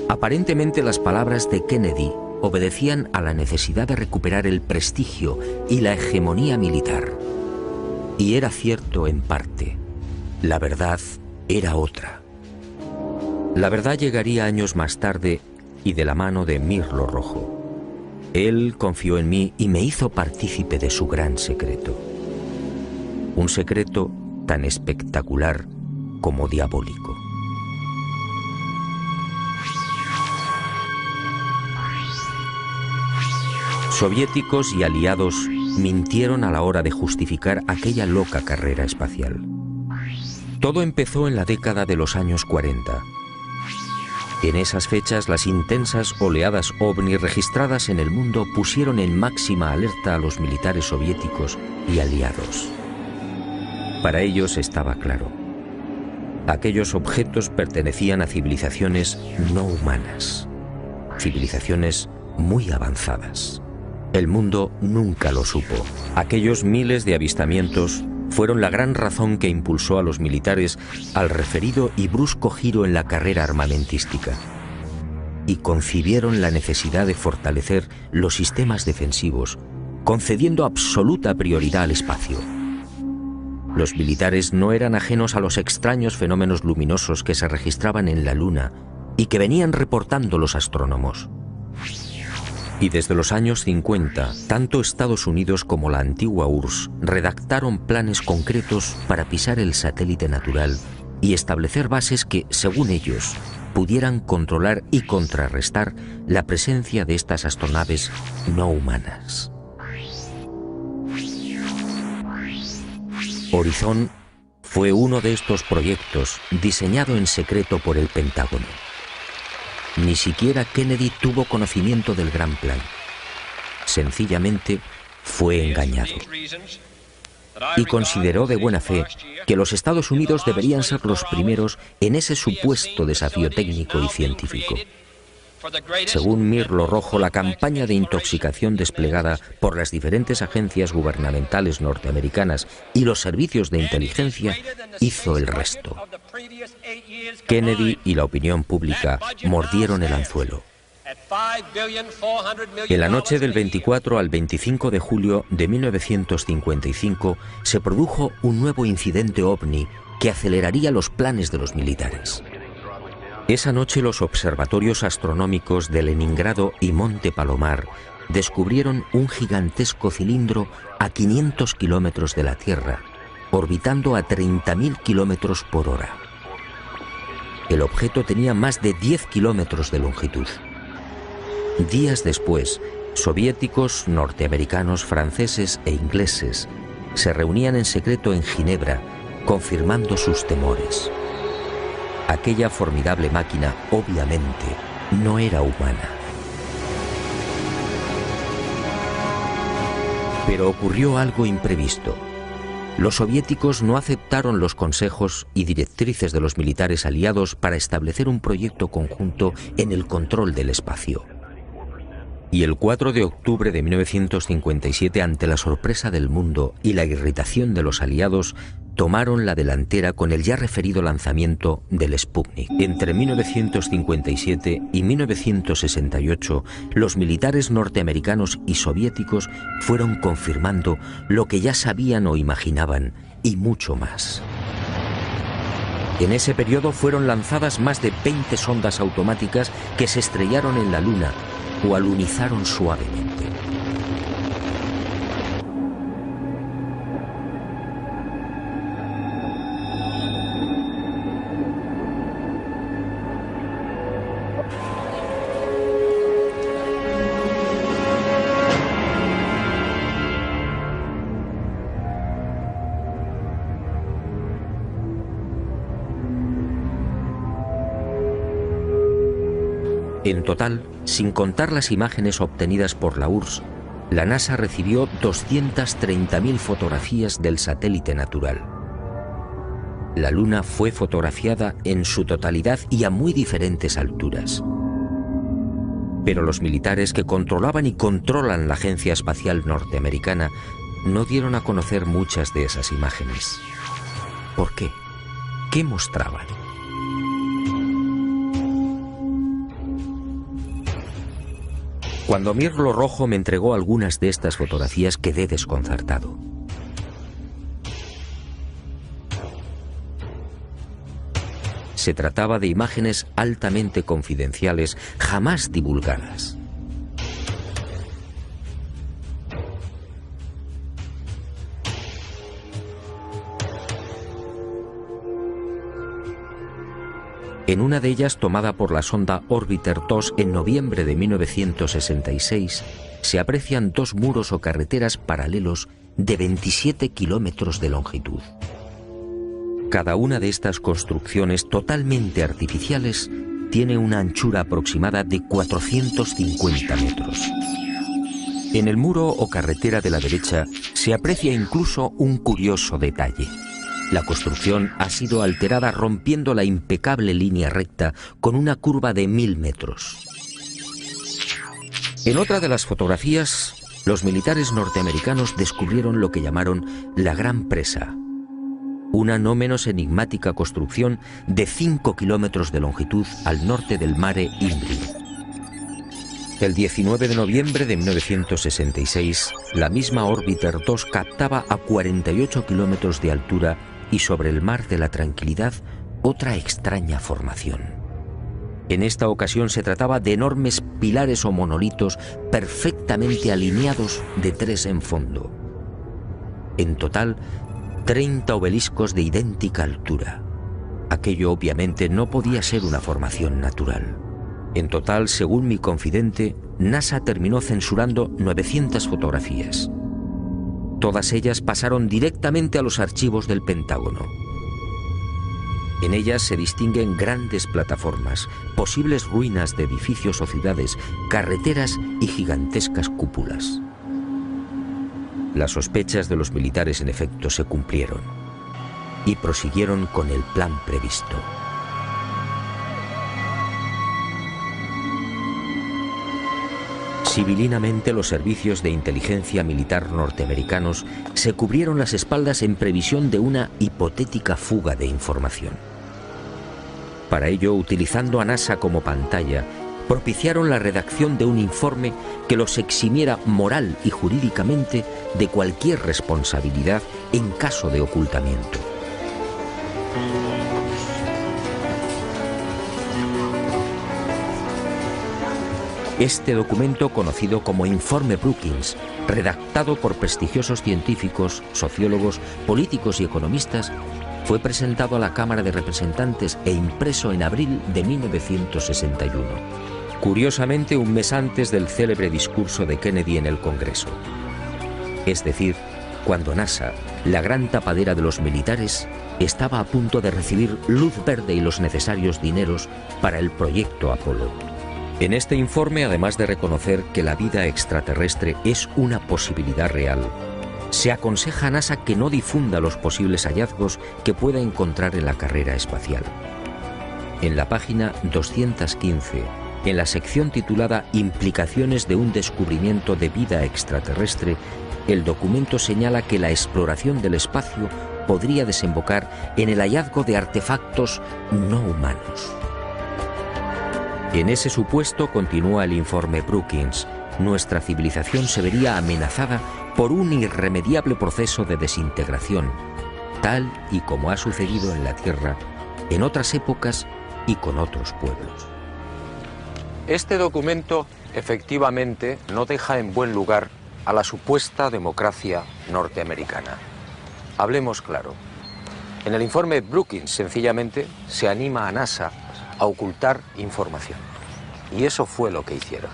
Aparentemente las palabras de Kennedy obedecían a la necesidad de recuperar el prestigio y la hegemonía militar. Y era cierto en parte. La verdad era otra. La verdad llegaría años más tarde y de la mano de Mirlo Rojo. Él confió en mí y me hizo partícipe de su gran secreto. Un secreto tan espectacular como diabólico. Soviéticos y aliados mintieron a la hora de justificar aquella loca carrera espacial. Todo empezó en la década de los años 40. En esas fechas, las intensas oleadas ovni registradas en el mundo pusieron en máxima alerta a los militares soviéticos y aliados. Para ellos estaba claro. Aquellos objetos pertenecían a civilizaciones no humanas, civilizaciones muy avanzadas. El mundo nunca lo supo. Aquellos miles de avistamientos fueron la gran razón que impulsó a los militares al referido y brusco giro en la carrera armamentística. Y concibieron la necesidad de fortalecer los sistemas defensivos, concediendo absoluta prioridad al espacio. Los militares no eran ajenos a los extraños fenómenos luminosos que se registraban en la Luna y que venían reportando los astrónomos. Y desde los años 50, tanto Estados Unidos como la antigua URSS redactaron planes concretos para pisar el satélite natural y establecer bases que, según ellos, pudieran controlar y contrarrestar la presencia de estas astronaves no humanas. Horizon fue uno de estos proyectos diseñado en secreto por el Pentágono. Ni siquiera Kennedy tuvo conocimiento del gran plan. Sencillamente fue engañado. Y consideró de buena fe que los Estados Unidos deberían ser los primeros en ese supuesto desafío técnico y científico. Según Mirlo Rojo, la campaña de intoxicación desplegada por las diferentes agencias gubernamentales norteamericanas y los servicios de inteligencia hizo el resto. Kennedy y la opinión pública mordieron el anzuelo. En la noche del 24 al 25 de julio de 1955 se produjo un nuevo incidente ovni que aceleraría los planes de los militares. Esa noche los observatorios astronómicos de Leningrado y Monte Palomar descubrieron un gigantesco cilindro a 500 kilómetros de la Tierra, orbitando a 30.000 kilómetros por hora. El objeto tenía más de 10 kilómetros de longitud. Días después, soviéticos, norteamericanos, franceses e ingleses se reunían en secreto en Ginebra, confirmando sus temores. Aquella formidable máquina, obviamente, no era humana. Pero ocurrió algo imprevisto. Los soviéticos no aceptaron los consejos y directrices de los militares aliados para establecer un proyecto conjunto en el control del espacio. Y el 4 de octubre de 1957, ante la sorpresa del mundo y la irritación de los aliados, tomaron la delantera con el ya referido lanzamiento del Sputnik. Entre 1957 y 1968, los militares norteamericanos y soviéticos fueron confirmando lo que ya sabían o imaginaban, y mucho más. En ese periodo fueron lanzadas más de 20 sondas automáticas que se estrellaron en la Luna o alunizaron suavemente. En total, sin contar las imágenes obtenidas por la URSS, la NASA recibió 230.000 fotografías del satélite natural. La Luna fue fotografiada en su totalidad y a muy diferentes alturas. Pero los militares que controlaban y controlan la Agencia Espacial Norteamericana no dieron a conocer muchas de esas imágenes. ¿Por qué? ¿Qué mostraban? Cuando Mirlo Rojo me entregó algunas de estas fotografías quedé desconcertado. Se trataba de imágenes altamente confidenciales, jamás divulgadas. En una de ellas, tomada por la sonda Orbiter 2 en noviembre de 1966, se aprecian dos muros o carreteras paralelos de 27 kilómetros de longitud. Cada una de estas construcciones totalmente artificiales tiene una anchura aproximada de 450 metros. En el muro o carretera de la derecha se aprecia incluso un curioso detalle. La construcción ha sido alterada rompiendo la impecable línea recta con una curva de 1000 metros. En otra de las fotografías, los militares norteamericanos descubrieron lo que llamaron la Gran Presa, una no menos enigmática construcción de 5 kilómetros de longitud al norte del Mare Imbrium. El 19 de noviembre de 1966, la misma Orbiter 2 captaba a 48 kilómetros de altura y sobre el Mar de la Tranquilidad otra extraña formación. En esta ocasión se trataba de enormes pilares o monolitos perfectamente alineados de 3 en fondo. En total, 30 obeliscos de idéntica altura. Aquello obviamente no podía ser una formación natural. En total, según mi confidente, NASA terminó censurando 900 fotografías. Todas ellas pasaron directamente a los archivos del Pentágono. En ellas se distinguen grandes plataformas, posibles ruinas de edificios o ciudades, carreteras y gigantescas cúpulas. Las sospechas de los militares en efecto se cumplieron y prosiguieron con el plan previsto. Civilinamente, los servicios de inteligencia militar norteamericanos se cubrieron las espaldas en previsión de una hipotética fuga de información. Para ello, utilizando a NASA como pantalla, propiciaron la redacción de un informe que los eximiera moral y jurídicamente de cualquier responsabilidad en caso de ocultamiento. Este documento, conocido como Informe Brookings, redactado por prestigiosos científicos, sociólogos, políticos y economistas, fue presentado a la Cámara de Representantes e impreso en abril de 1961, curiosamente un mes antes del célebre discurso de Kennedy en el Congreso. Es decir, cuando NASA, la gran tapadera de los militares, estaba a punto de recibir luz verde y los necesarios dineros para el proyecto Apolo. En este informe, además de reconocer que la vida extraterrestre es una posibilidad real, se aconseja a NASA que no difunda los posibles hallazgos que pueda encontrar en la carrera espacial. En la página 215, en la sección titulada Implicaciones de un descubrimiento de vida extraterrestre, el documento señala que la exploración del espacio podría desembocar en el hallazgo de artefactos no humanos. En ese supuesto, continúa el informe Brookings, nuestra civilización se vería amenazada por un irremediable proceso de desintegración, tal y como ha sucedido en la Tierra, en otras épocas y con otros pueblos. Este documento, efectivamente, no deja en buen lugar a la supuesta democracia norteamericana. Hablemos claro. En el informe Brookings, sencillamente, se anima a NASA a ocultar información. Y eso fue lo que hicieron.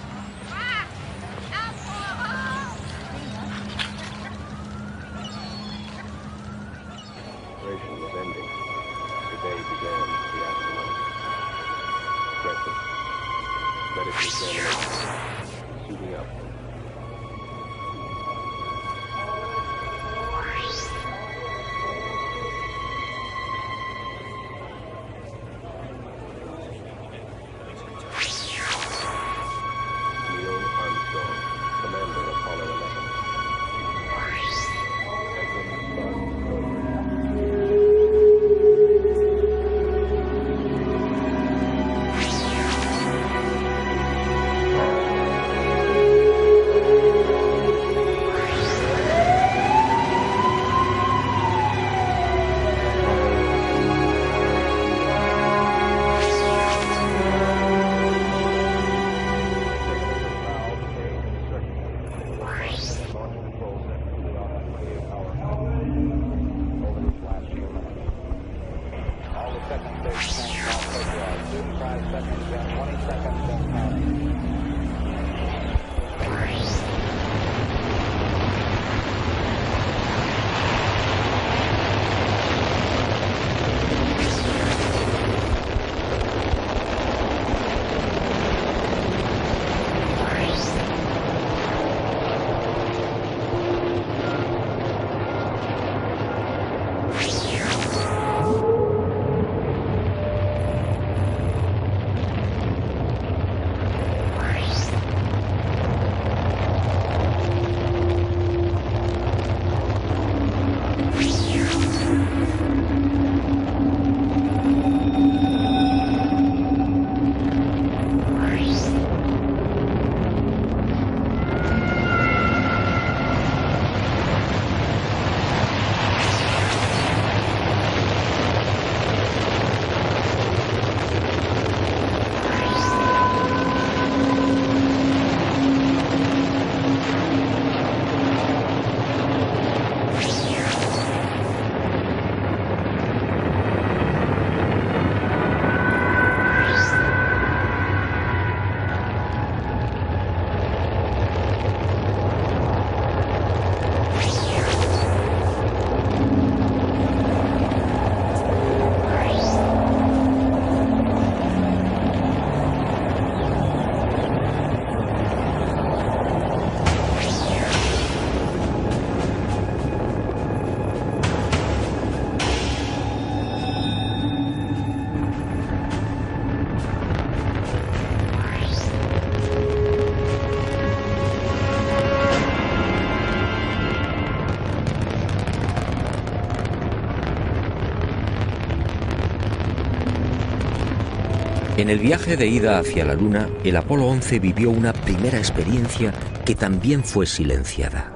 En el viaje de ida hacia la Luna, el Apolo 11 vivió una primera experiencia que también fue silenciada.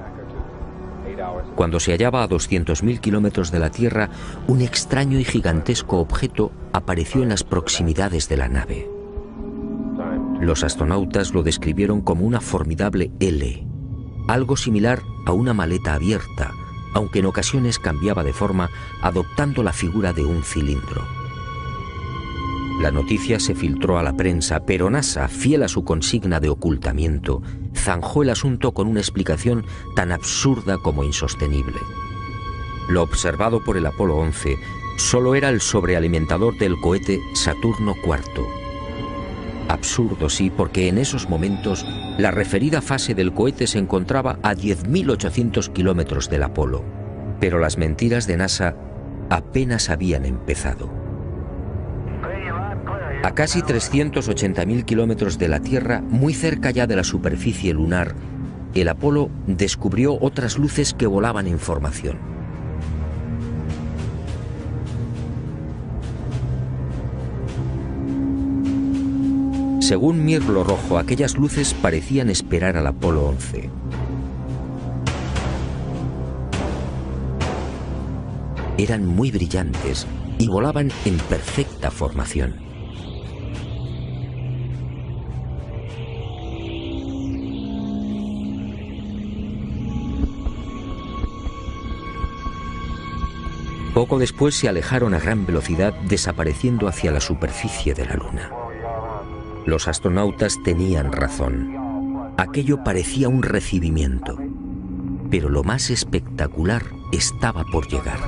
Cuando se hallaba a 200.000 kilómetros de la Tierra, un extraño y gigantesco objeto apareció en las proximidades de la nave. Los astronautas lo describieron como una formidable L, algo similar a una maleta abierta, aunque en ocasiones cambiaba de forma, adoptando la figura de un cilindro. La noticia se filtró a la prensa, pero NASA, fiel a su consigna de ocultamiento, zanjó el asunto con una explicación tan absurda como insostenible. Lo observado por el Apolo 11 solo era el sobrealimentador del cohete Saturno IV. Absurdo, sí, porque en esos momentos la referida fase del cohete se encontraba a 10.800 kilómetros del Apolo. Pero las mentiras de NASA apenas habían empezado. A casi 380.000 kilómetros de la Tierra, muy cerca ya de la superficie lunar, el Apolo descubrió otras luces que volaban en formación. Según Mirlo Rojo, aquellas luces parecían esperar al Apolo 11. Eran muy brillantes y volaban en perfecta formación. Poco después se alejaron a gran velocidad, desapareciendo hacia la superficie de la Luna. Los astronautas tenían razón. Aquello parecía un recibimiento. Pero lo más espectacular estaba por llegar.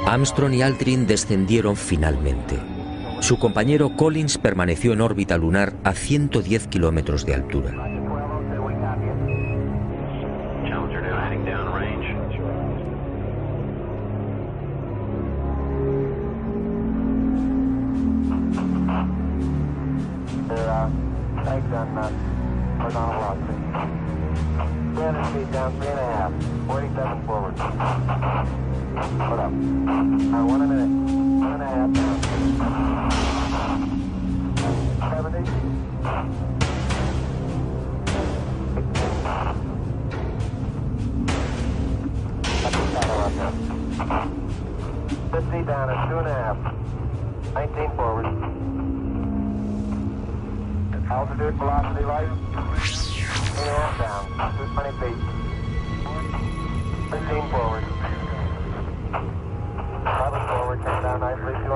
Armstrong y Aldrin descendieron finalmente. Su compañero Collins permaneció en órbita lunar a 110 kilómetros de altura. Down at 2.5. 19 forward. Altitude, velocity, light. 2.5 down. 220 feet.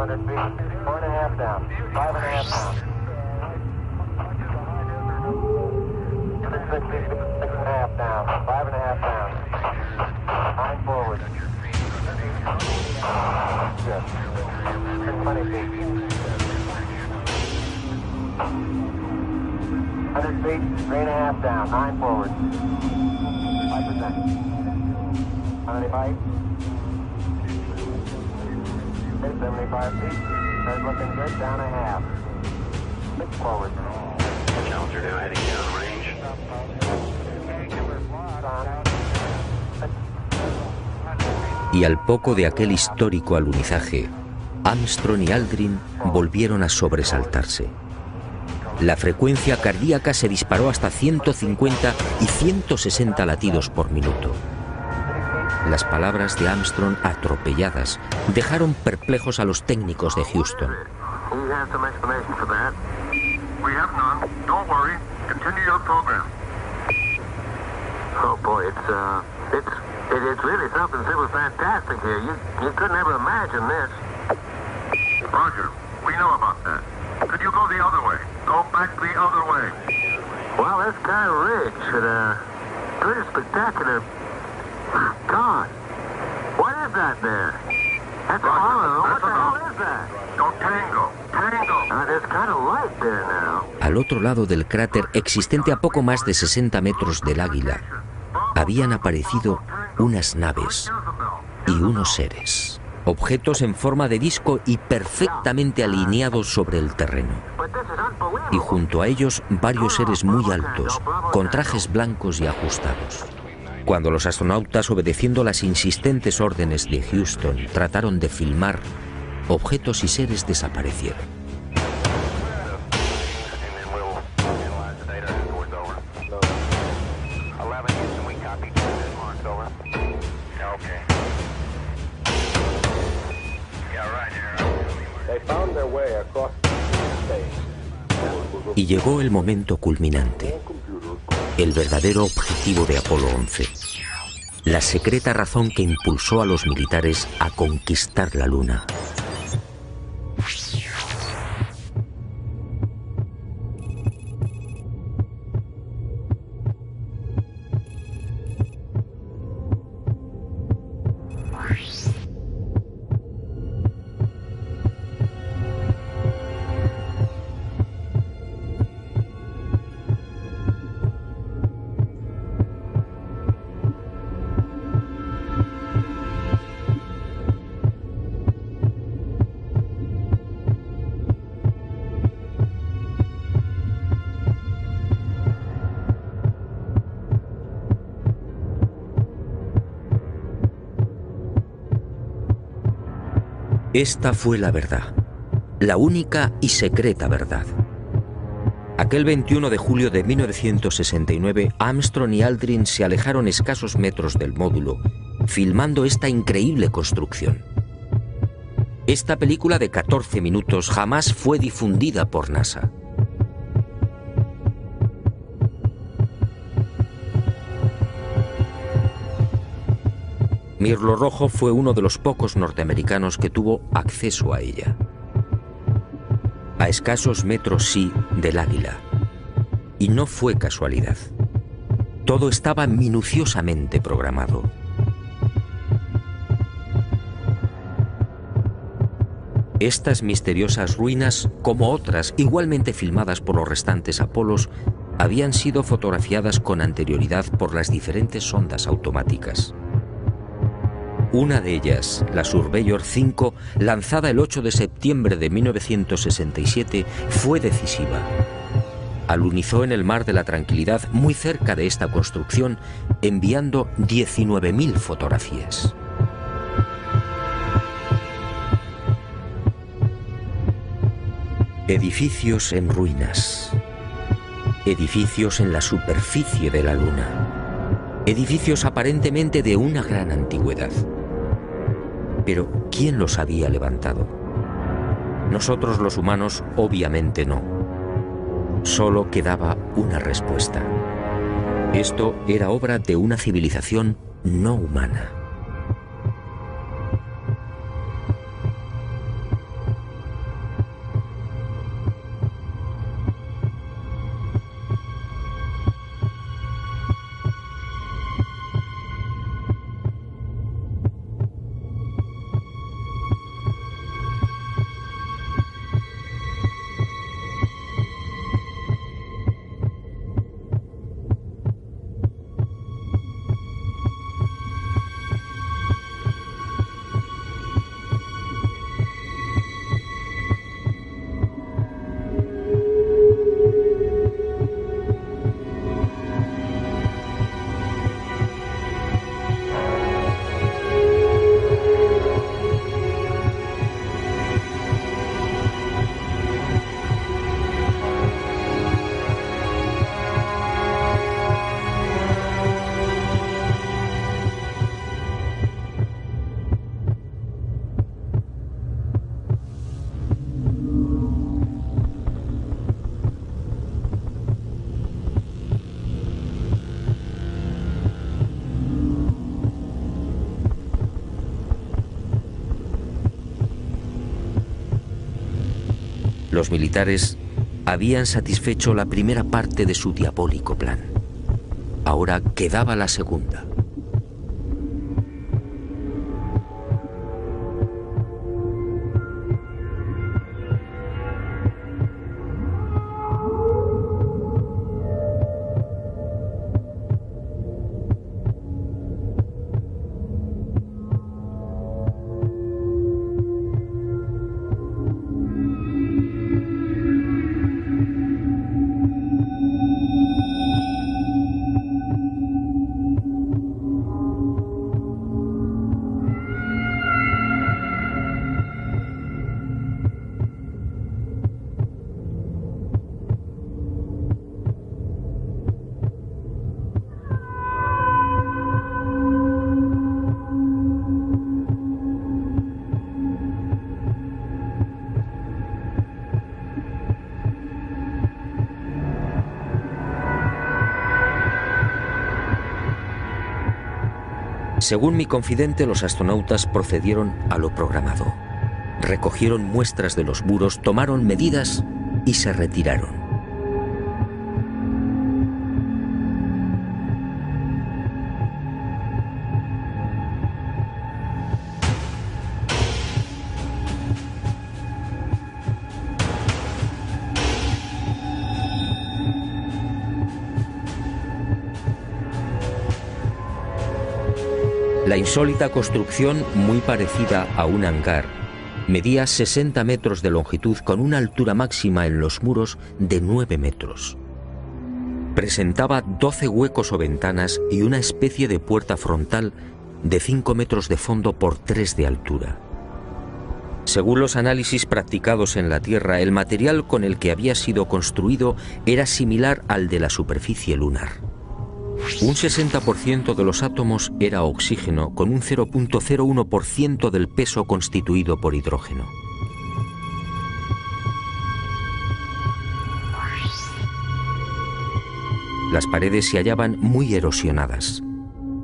400 feet. 4.5 down. 5.5 down. 260 feet. 6.5 down. 5.5 down. 9 forward. Good. 620 feet. 100 feet. 3.5 down. 9 forward. 5%. 75. 75 feet. That's looking good. Down a half. 6 forward. Challenger now heading down range. Y al poco de aquel histórico alunizaje, Armstrong y Aldrin volvieron a sobresaltarse. La frecuencia cardíaca se disparó hasta 150 y 160 latidos por minuto. Las palabras de Armstrong, atropelladas, dejaron perplejos a los técnicos de Houston. Oh boy, it's really something super fantastic here. You could never imagine this. Roger, we know about that. Could you go the other way? Go back the other way. Well, this guy ridge should, pretty spectacular. God, what is that there? That's a hollow. What the hell is that? Go tango, tango. There's kind of light there now. Al otro lado del cráter, existente a poco más de 60 metros del Águila, habían aparecido unas naves y unos seres, objetos en forma de disco y perfectamente alineados sobre el terreno. Y junto a ellos varios seres muy altos, con trajes blancos y ajustados. Cuando los astronautas, obedeciendo las insistentes órdenes de Houston, trataron de filmar, objetos y seres desaparecieron. Y llegó el momento culminante, el verdadero objetivo de Apolo 11, la secreta razón que impulsó a los militares a conquistar la Luna. Esta fue la verdad, la única y secreta verdad. Aquel 21 de julio de 1969, Armstrong y Aldrin se alejaron escasos metros del módulo, filmando esta increíble construcción. Esta película de 14 minutos jamás fue difundida por NASA. Mirlo Rojo fue uno de los pocos norteamericanos que tuvo acceso a ella. A escasos metros, sí, del Águila. Y no fue casualidad. Todo estaba minuciosamente programado. Estas misteriosas ruinas, como otras igualmente filmadas por los restantes Apolos, habían sido fotografiadas con anterioridad por las diferentes sondas automáticas. Una de ellas, la Surveyor 5, lanzada el 8 de septiembre de 1967, fue decisiva. Alunizó en el Mar de la Tranquilidad, muy cerca de esta construcción, enviando 19.000 fotografías. Edificios en ruinas. Edificios en la superficie de la Luna. Edificios aparentemente de una gran antigüedad. Pero, ¿quién los había levantado? Nosotros los humanos, obviamente no. Solo quedaba una respuesta. Esto era obra de una civilización no humana. Los militares habían satisfecho la primera parte de su diabólico plan. Ahora quedaba la segunda. Según mi confidente, los astronautas procedieron a lo programado. Recogieron muestras de los muros, tomaron medidas y se retiraron. La insólita construcción, muy parecida a un hangar, medía 60 metros de longitud con una altura máxima en los muros de 9 metros. Presentaba 12 huecos o ventanas y una especie de puerta frontal de 5 metros de fondo por 3 de altura. Según los análisis practicados en la Tierra, el material con el que había sido construido era similar al de la superficie lunar. Un 60% de los átomos era oxígeno, con un 0.01% del peso constituido por hidrógeno. Las paredes se hallaban muy erosionadas.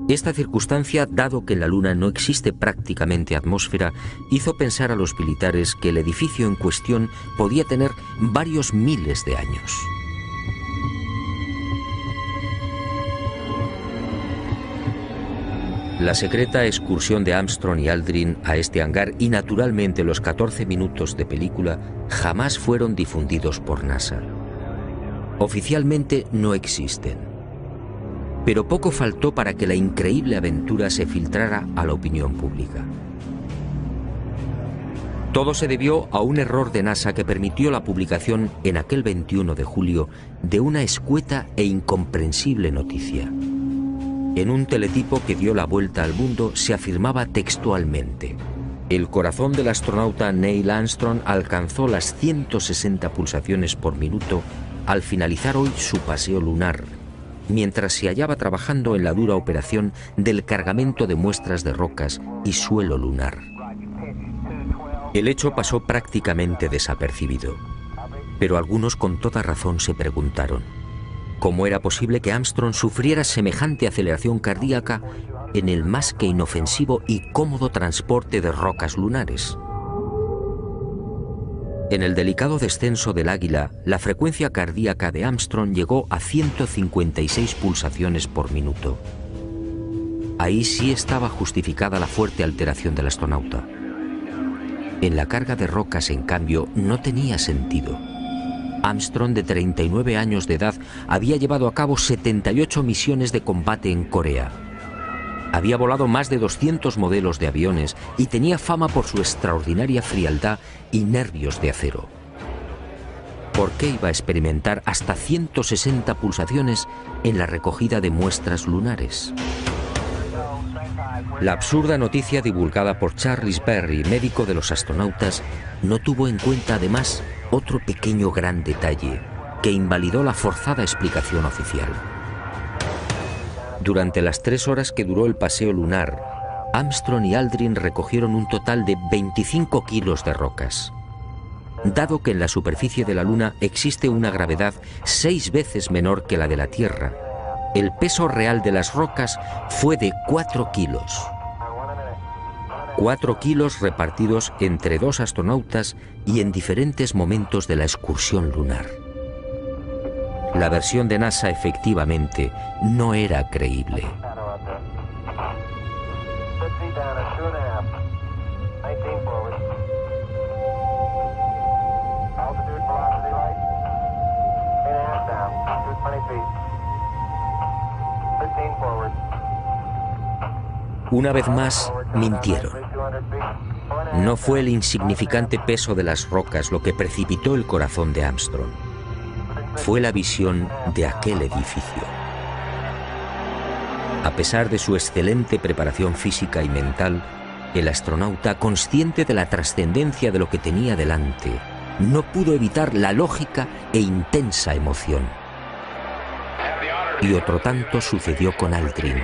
Esta circunstancia, dado que en la Luna no existe prácticamente atmósfera, hizo pensar a los militares que el edificio en cuestión podía tener varios miles de años. La secreta excursión de Armstrong y Aldrin a este hangar y naturalmente los 14 minutos de película jamás fueron difundidos por NASA. Oficialmente no existen. Pero poco faltó para que la increíble aventura se filtrara a la opinión pública. Todo se debió a un error de NASA que permitió la publicación en aquel 21 de julio de una escueta e incomprensible noticia. En un teletipo que dio la vuelta al mundo se afirmaba textualmente: el corazón del astronauta Neil Armstrong alcanzó las 160 pulsaciones por minuto al finalizar hoy su paseo lunar, mientras se hallaba trabajando en la dura operación del cargamento de muestras de rocas y suelo lunar. El hecho pasó prácticamente desapercibido, pero algunos con toda razón se preguntaron ¿cómo era posible que Armstrong sufriera semejante aceleración cardíaca en el más que inofensivo y cómodo transporte de rocas lunares? En el delicado descenso del Águila, la frecuencia cardíaca de Armstrong llegó a 156 pulsaciones por minuto. Ahí sí estaba justificada la fuerte alteración del astronauta. En la carga de rocas, en cambio, no tenía sentido. Armstrong, de 39 años de edad, había llevado a cabo 78 misiones de combate en Corea. Había volado más de 200 modelos de aviones y tenía fama por su extraordinaria frialdad y nervios de acero. ¿Por qué iba a experimentar hasta 160 pulsaciones en la recogida de muestras lunares? La absurda noticia divulgada por Charles Berry, médico de los astronautas, no tuvo en cuenta además otro pequeño gran detalle que invalidó la forzada explicación oficial. Durante las 3 horas que duró el paseo lunar, Armstrong y Aldrin recogieron un total de 25 kilos de rocas. Dado que en la superficie de la Luna existe una gravedad 6 veces menor que la de la Tierra, el peso real de las rocas fue de 4 kilos. 4 kilos repartidos entre 2 astronautas y en diferentes momentos de la excursión lunar. La versión de NASA efectivamente no era creíble. Una vez más, mintieron. No fue el insignificante peso de las rocas lo que precipitó el corazón de Armstrong. Fue la visión de aquel edificio. A pesar de su excelente preparación física y mental, el astronauta, consciente de la trascendencia de lo que tenía delante, no pudo evitar la lógica e intensa emoción. Y otro tanto sucedió con Aldrin.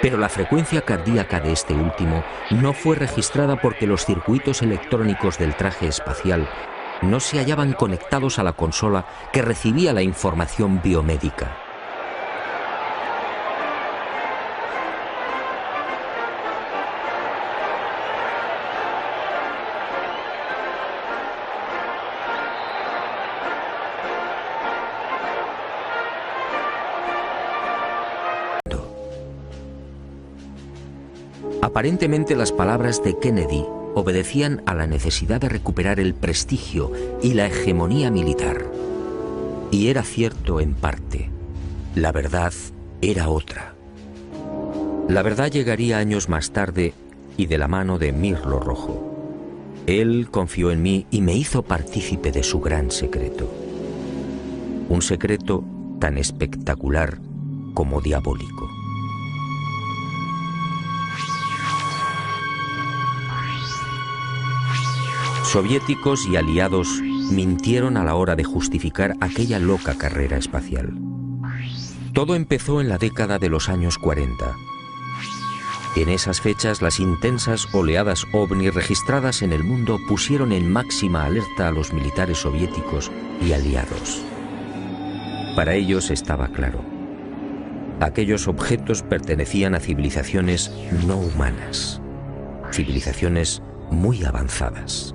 Pero la frecuencia cardíaca de este último no fue registrada porque los circuitos electrónicos del traje espacial no se hallaban conectados a la consola que recibía la información biomédica. Aparentemente las palabras de Kennedy obedecían a la necesidad de recuperar el prestigio y la hegemonía militar. Y era cierto en parte. La verdad era otra. La verdad llegaría años más tarde y de la mano de Mirlo Rojo. Él confió en mí y me hizo partícipe de su gran secreto. Un secreto tan espectacular como diabólico. Soviéticos y aliados mintieron a la hora de justificar aquella loca carrera espacial. Todo empezó en la década de los años 40. En esas fechas, las intensas oleadas ovni registradas en el mundo pusieron en máxima alerta a los militares soviéticos y aliados. Para ellos estaba claro. Aquellos objetos pertenecían a civilizaciones no humanas, civilizaciones muy avanzadas.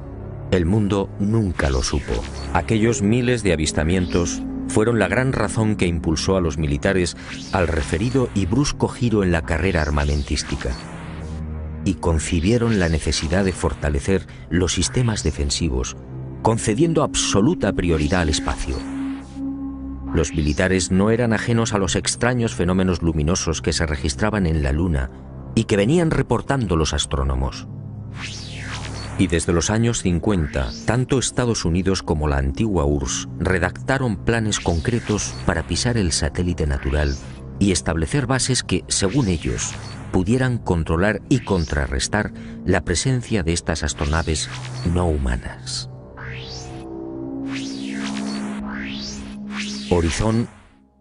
El mundo nunca lo supo. Aquellos miles de avistamientos fueron la gran razón que impulsó a los militares al referido y brusco giro en la carrera armamentística. Y concibieron la necesidad de fortalecer los sistemas defensivos, concediendo absoluta prioridad al espacio. Los militares no eran ajenos a los extraños fenómenos luminosos que se registraban en la Luna y que venían reportando los astrónomos. Y desde los años 50, tanto Estados Unidos como la antigua URSS redactaron planes concretos para pisar el satélite natural y establecer bases que, según ellos, pudieran controlar y contrarrestar la presencia de estas astronaves no humanas. Horizon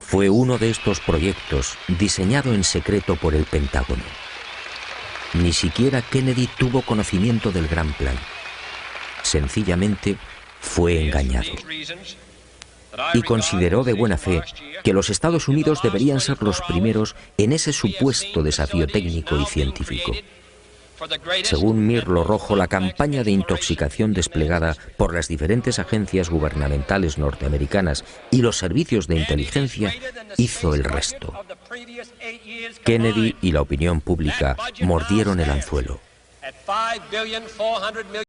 fue uno de estos proyectos diseñado en secreto por el Pentágono. Ni siquiera Kennedy tuvo conocimiento del gran plan. Sencillamente fue engañado. Y consideró de buena fe que los Estados Unidos deberían ser los primeros en ese supuesto desafío técnico y científico. Según Mirlo Rojo, la campaña de intoxicación desplegada por las diferentes agencias gubernamentales norteamericanas y los servicios de inteligencia hizo el resto. Kennedy y la opinión pública mordieron el anzuelo.